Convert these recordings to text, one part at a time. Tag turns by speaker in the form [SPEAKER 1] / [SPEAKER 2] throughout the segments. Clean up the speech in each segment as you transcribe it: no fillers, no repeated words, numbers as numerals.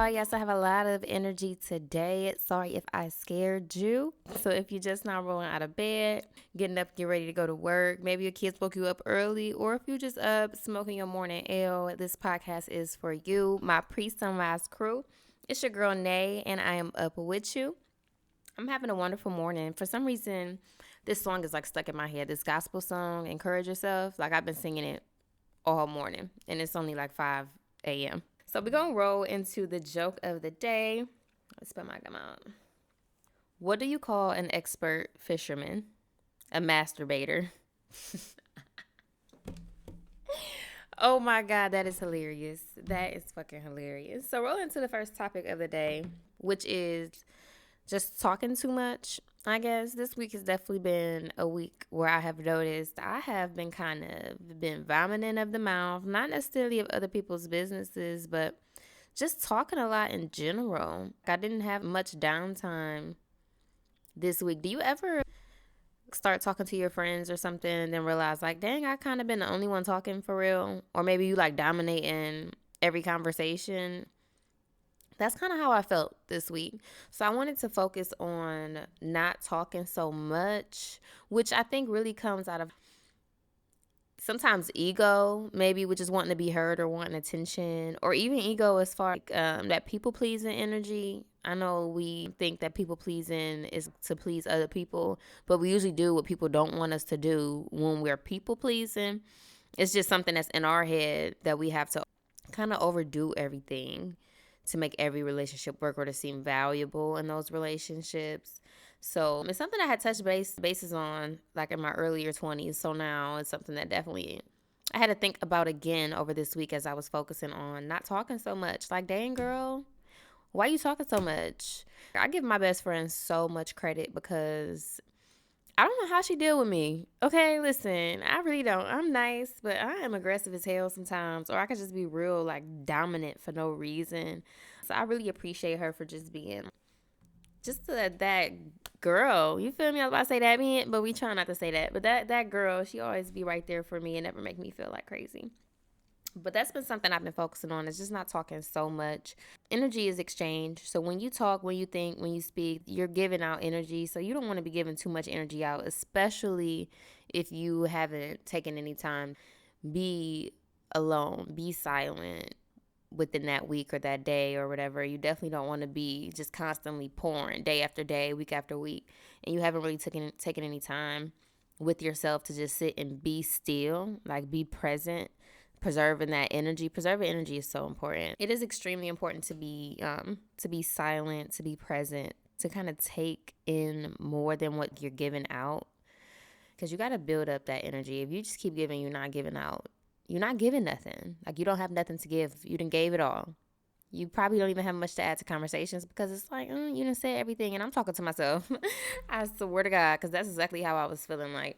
[SPEAKER 1] y'all. Yes, I have a lot of energy today. Sorry if I scared you. So if you're just now rolling out of bed, getting up, get ready to go to work, maybe your kids woke you up early, or if you're just up smoking your morning ale, this podcast is for you, my pre-sunrise crew. It's your girl, Nay, and I am up with you. I'm having a wonderful morning. For some reason, this song is like stuck in my head. This gospel song, Encourage Yourself. Like I've been singing it all morning, and it's only like 5 a.m. So we're going to roll into the joke of the day. Let's put my gum out. What do you call an expert fisherman? A masturbator. Oh my God, that is hilarious. That is fucking hilarious. So roll into the first topic of the day, which is just talking too much. I guess this week has definitely been a week where I have noticed I have been kind of been vomiting of the mouth, not necessarily of other people's businesses, but just talking a lot in general. I didn't have much downtime this week. Do you ever start talking to your friends or something and then realize like, dang, I kind of been the only one talking for real? Or maybe you like dominating every conversation. That's kind of how I felt this week. So I wanted to focus on not talking so much, which I think really comes out of sometimes ego, maybe which is wanting to be heard or wanting attention, or even ego as far as that people pleasing energy. I know we think that people pleasing is to please other people, but we usually do what people don't want us to do when we're people pleasing. It's just something that's in our head that we have to kind of overdo everything to make every relationship work or to seem valuable in those relationships. So it's something I had touched bases on like in my earlier 20s. So now it's something that definitely I had to think about again over this week as I was focusing on not talking so much. Like, dang, girl, why you talking so much? I give my best friend so much credit because I don't know how she deal with me. Okay, listen, I really don't. I'm nice, but I am aggressive as hell sometimes. Or I could just be real, like, dominant for no reason. So I really appreciate her for just being just that girl. You feel me? I was about to say that man, but we try not to say that. But that girl, she always be right there for me and never make me feel like crazy. But that's been something I've been focusing on, is just not talking so much. Energy is exchange. So when you talk, when you think, when you speak, you're giving out energy. So you don't want to be giving too much energy out, especially if you haven't taken any time. Be alone, be silent within that week or that day or whatever. You definitely don't want to be just constantly pouring day after day, week after week, and you haven't really taken any time with yourself to just sit and be still, like be present. Preserving energy is so important. It is extremely important to be silent, to be present, to kind of take in more than what you're giving out, because you got to build up that energy. If you just keep giving, you're not giving out, you're not giving nothing. Like, you don't have nothing to give. You done gave it all. You probably don't even have much to add to conversations, because it's like, you done said everything, and I'm talking to myself. I swear to God, because that's exactly how I was feeling. Like,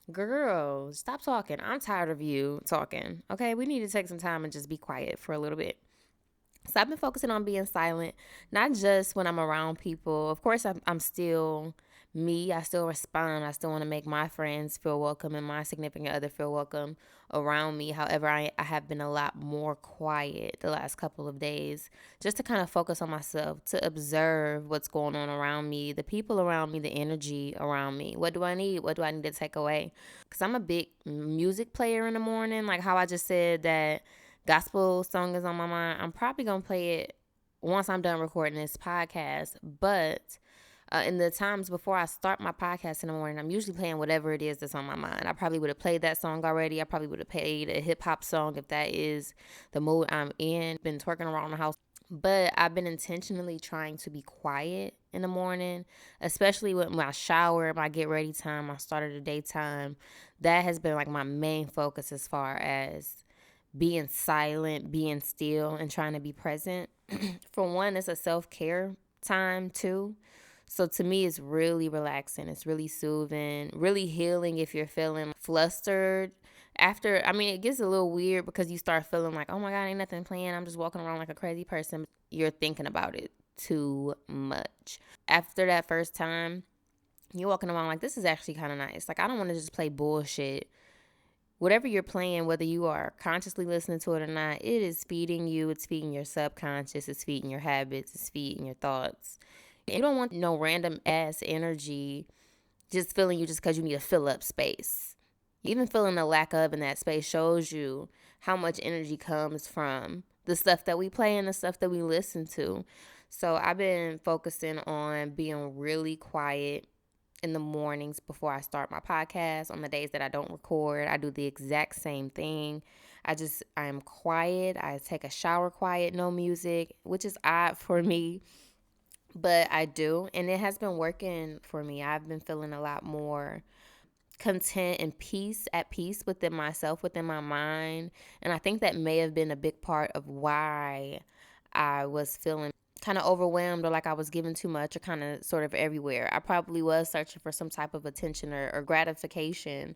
[SPEAKER 1] girl, stop talking. I'm tired of you talking. Okay, we need to take some time and just be quiet for a little bit. So I've been focusing on being silent, not just when I'm around people. Of course, I'm still me. I still respond. I still want to make my friends feel welcome and my significant other feel welcome around me. However, I have been a lot more quiet the last couple of days, just to kind of focus on myself, to observe what's going on around me, the people around me, the energy around me. What do I need? What do I need to take away? Because I'm a big music player in the morning. Like how I just said that gospel song is on my mind. I'm probably going to play it once I'm done recording this podcast. But in the times before I start my podcast in the morning, I'm usually playing whatever it is that's on my mind. I probably would have played that song already. I probably would have played a hip hop song if that is the mood I'm in. Been twerking around the house. But I've been intentionally trying to be quiet in the morning, especially with my shower, my get ready time, my start of the day time. That has been like my main focus as far as being silent, being still, and trying to be present. For one, it's a self-care time too. So to me, it's really relaxing. It's really soothing, really healing if you're feeling flustered. It gets a little weird because you start feeling like, oh my God, ain't nothing planned. I'm just walking around like a crazy person. You're thinking about it too much. After that first time, you're walking around like, this is actually kind of nice. Like, I don't want to just play bullshit whatever you're playing, whether you are consciously listening to it or not, it is feeding you. It's feeding your subconscious. It's feeding your habits. It's feeding your thoughts. You don't want no random ass energy just filling you just because you need to fill up space. Even feeling the lack of in that space shows you how much energy comes from the stuff that we play and the stuff that we listen to. So I've been focusing on being really quiet in the mornings before I start my podcast. On the days that I don't record, I do the exact same thing. I am quiet. I take a shower quiet, no music, which is odd for me, but I do. And it has been working for me. I've been feeling a lot more content and at peace within myself, within my mind. And I think that may have been a big part of why I was feeling kind of overwhelmed or like I was giving too much or kind of sort of everywhere. I probably was searching for some type of attention or gratification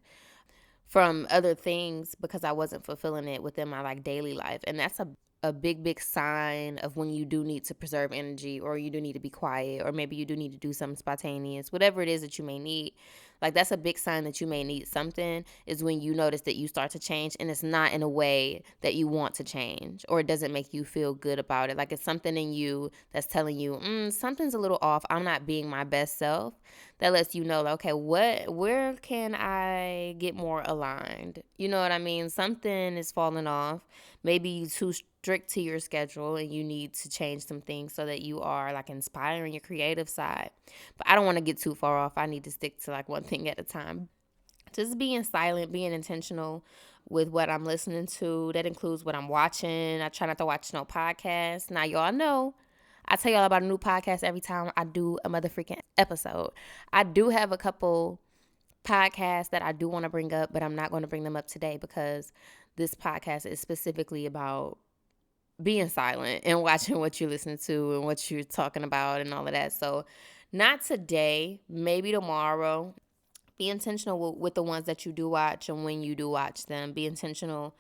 [SPEAKER 1] from other things because I wasn't fulfilling it within my like daily life. And that's a big sign of when you do need to preserve energy, or you do need to be quiet, or maybe you do need to do something spontaneous, whatever it is that you may need. Like, that's a big sign that you may need something, is when you notice that you start to change and it's not in a way that you want to change, or it doesn't make you feel good about it. Like, it's something in you that's telling you, something's a little off. I'm not being my best self. That lets you know, like, okay, where can I get more aligned? You know what I mean? Something is falling off. Maybe you too strict to your schedule and you need to change some things so that you are like inspiring your creative side. But I don't want to get too far off. I need to stick to like one thing at a time. Just being silent, being intentional with what I'm listening to. That includes what I'm watching. I try not to watch no podcasts. Now, y'all know I tell y'all about a new podcast every time I do a motherfucking episode. I do have a couple podcasts that I do want to bring up, but I'm not going to bring them up today because this podcast is specifically about being silent and watching what you listen to and what you're talking about and all of that. So not today, maybe tomorrow. Be intentional with the ones that you do watch, and when you do watch them, be intentional,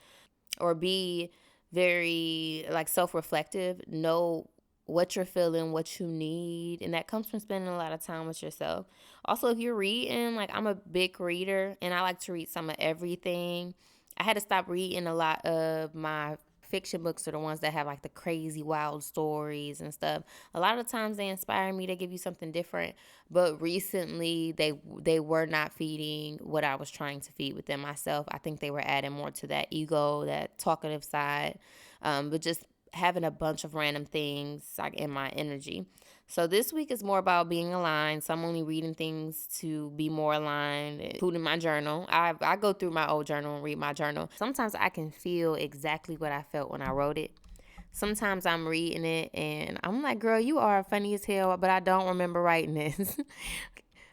[SPEAKER 1] or be very like self-reflective. Know what you're feeling, what you need, and that comes from spending a lot of time with yourself. Also, if you're reading, like, I'm a big reader and I like to read some of everything. I had to stop reading a lot of my fiction books, are the ones that have like the crazy wild stories and stuff. A lot of times they inspire me, to give you something different, but recently they were not feeding what I was trying to feed within myself. I think they were adding more to that ego, that talkative side, but just having a bunch of random things like in my energy. So this week is more about being aligned. So I'm only reading things to be more aligned, including my journal. I go through my old journal and read my journal. Sometimes I can feel exactly what I felt when I wrote it. Sometimes I'm reading it and I'm like, girl, you are funny as hell, but I don't remember writing this.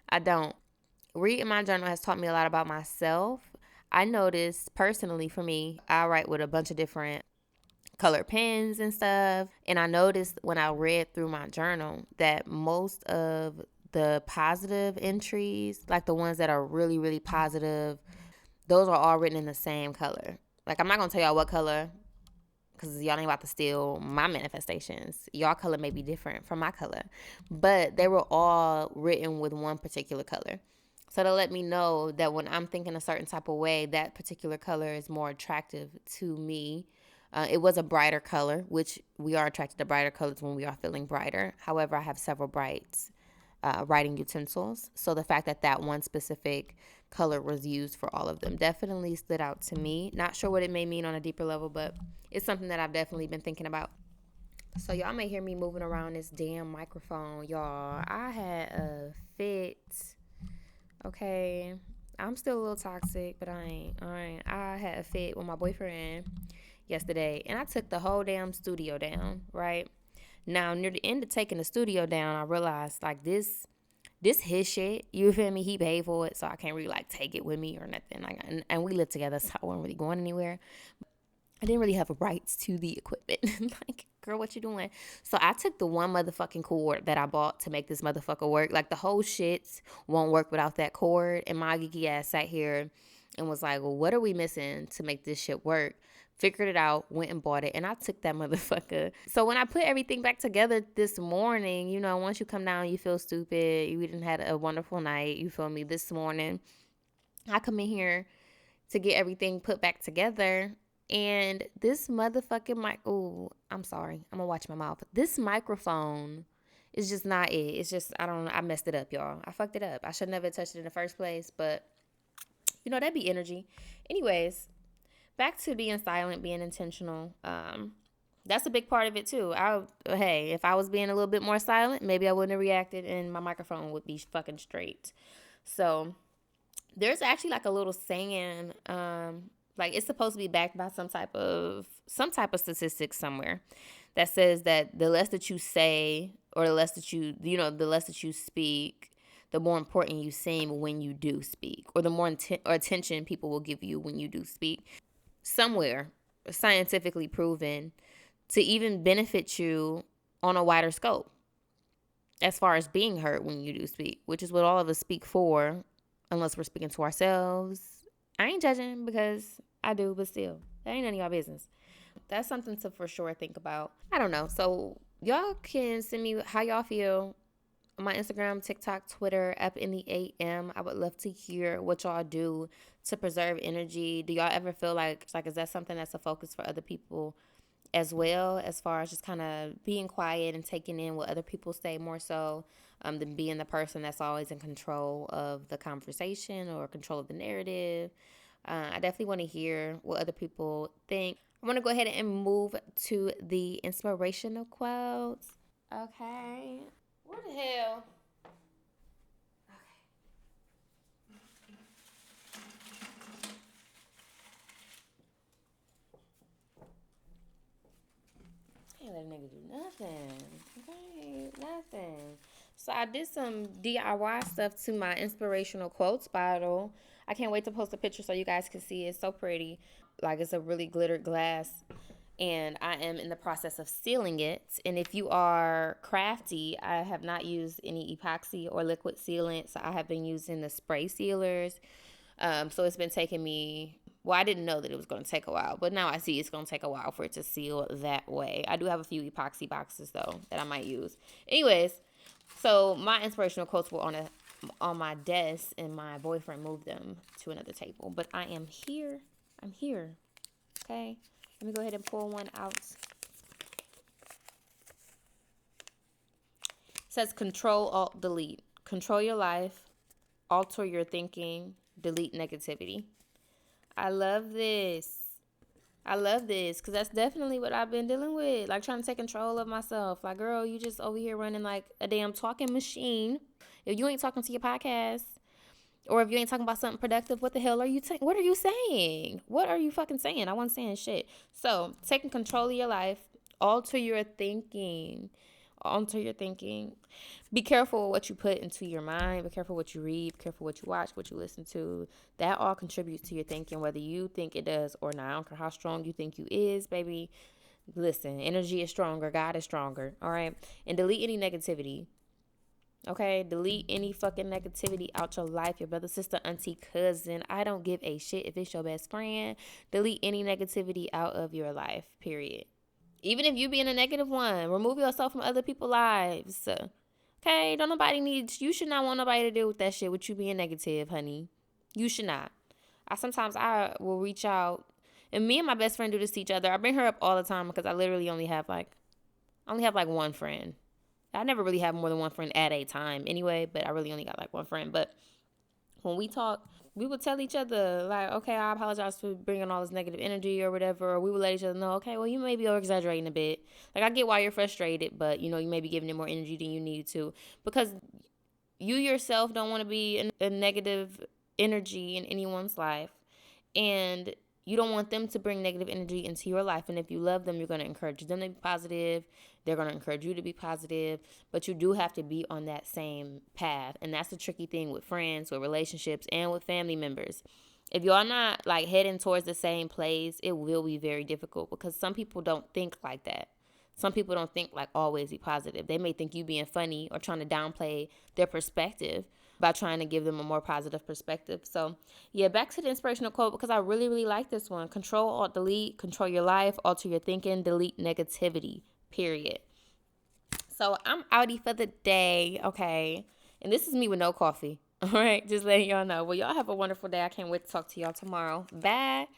[SPEAKER 1] I don't. Reading my journal has taught me a lot about myself. I noticed personally, for me, I write with a bunch of different color pens and stuff. And I noticed when I read through my journal that most of the positive entries, like the ones that are really, really positive, those are all written in the same color. Like, I'm not going to tell y'all what color, because y'all ain't about to steal my manifestations. Y'all color may be different from my color. But they were all written with one particular color. So to let me know that when I'm thinking a certain type of way, that particular color is more attractive to me. It was a brighter color, which we are attracted to brighter colors when we are feeling brighter. However, I have several writing utensils. So the fact that that one specific color was used for all of them definitely stood out to me. Not sure what it may mean on a deeper level, but it's something that I've definitely been thinking about. So y'all may hear me moving around this damn microphone, y'all. I had a fit. Okay. I'm still a little toxic, but I ain't. All right. I had a fit with my boyfriend yesterday, and I took the whole damn studio down, right? Now, near the end of taking the studio down, I realized, like, this his shit, you feel me? He paid for it, so I can't really, like, take it with me or nothing. Like, and we live together, so I wasn't really going anywhere. I didn't really have rights to the equipment. Like, girl, what you doing? So I took the one motherfucking cord that I bought to make this motherfucker work. Like, the whole shit won't work without that cord. And my geeky ass sat here and was like, well, what are we missing to make this shit work? Figured it out, went and bought it, and I took that motherfucker. So when I put everything back together this morning, you know, once you come down, you feel stupid. You didn't had a wonderful night, you feel me, this morning. I come in here to get everything put back together. And this motherfucking mic, oh, I'm sorry. I'm gonna watch my mouth. This microphone is just not it. It's just, I don't know. I messed it up, y'all. I fucked it up. I should never touched it in the first place, but that'd be energy. Anyways, back to being silent, being intentional. That's a big part of it too. Hey, if I was being a little bit more silent, maybe I wouldn't have reacted and my microphone would be fucking straight. So there's actually like a little saying, like it's supposed to be backed by some type of statistics somewhere that says that the less that you say, or the less that the less that you speak, the more important you seem when you do speak, or the more attention people will give you when you do speak. Somewhere scientifically proven to even benefit you on a wider scope as far as being heard when you do speak, which is what all of us speak for, unless we're speaking to ourselves. I ain't judging because I do, but still, that ain't none of y'all business. That's something to for sure think about. I don't know. So y'all can send me how y'all feel on my Instagram, TikTok, Twitter, up in the AM. I would love to hear what y'all do to preserve energy. Do y'all ever feel like is that something that's a focus for other people as well, as far as just kind of being quiet and taking in what other people say more so than being the person that's always in control of the conversation or control of the narrative? I definitely want to hear what other people think. I want to go ahead and move to the inspirational quotes. Okay. What the hell? Can't let a nigga do nothing. Okay, nothing. So I did some DIY stuff to my inspirational quotes bottle. I can't wait to post a picture so you guys can see it. It's so pretty. Like it's a really glittered glass. And I am in the process of sealing it. And if you are crafty, I have not used any epoxy or liquid sealant. So I have been using the spray sealers. So it's been taking me, well, I didn't know that it was going to take a while, but now I see it's going to take a while for it to seal that way. I do have a few epoxy boxes though that I might use. Anyways, so my inspirational quotes were on my desk, and my boyfriend moved them to another table. But I am here. I'm here. Okay. Let me go ahead and pull one out. It says Control, Alt, Delete. Control your life, alter your thinking, delete negativity. I love this. Because that's definitely what I've been dealing with. Like trying to take control of myself. Like, girl, you just over here running like a damn talking machine. If you ain't talking to your podcast, or if you ain't talking about something productive, what the hell are you what are you saying? What are you fucking saying? I wasn't saying shit. So, taking control of your life, alter your thinking. Alter your thinking. Be careful what you put into your mind. Be careful what you read. Be careful what you watch, what you listen to. That all contributes to your thinking, whether you think it does or not. I don't care how strong you think you is, baby. Listen, energy is stronger. God is stronger. All right? And delete any negativity. Okay, delete any fucking negativity out your life. Your brother, sister, auntie, cousin. I don't give a shit if it's your best friend. Delete any negativity out of your life, period. Even if you being a negative one, remove yourself from other people's lives. Okay, you should not want nobody to deal with that shit with you being negative, honey. You should not. Sometimes I will reach out, and me and my best friend do this to each other. I bring her up all the time because I literally only have like one friend. I never really have more than one friend at a time anyway, but I really only got like one friend. But when we talk, we would tell each other like, okay, I apologize for bringing all this negative energy or whatever. Or we would let each other know, okay, well, you may be over-exaggerating a bit. Like, I get why you're frustrated, but, you may be giving it more energy than you need to. Because you yourself don't want to be a negative energy in anyone's life. And you don't want them to bring negative energy into your life. And if you love them, you're going to encourage them to be positive. They're going to encourage you to be positive. But you do have to be on that same path. And that's the tricky thing with friends, with relationships, and with family members. If y'all not like heading towards the same place, it will be very difficult because some people don't think like that. Some people don't think like always be positive. They may think you being funny or trying to downplay their perspective by trying to give them a more positive perspective. So, yeah, back to the inspirational quote because I really, really like this one. Control, Alt, Delete. Control your life. Alter your thinking. Delete negativity. Period. So, I'm outie for the day. Okay. And this is me with no coffee. All right, just letting y'all know. Well, y'all have a wonderful day. I can't wait to talk to y'all tomorrow. Bye.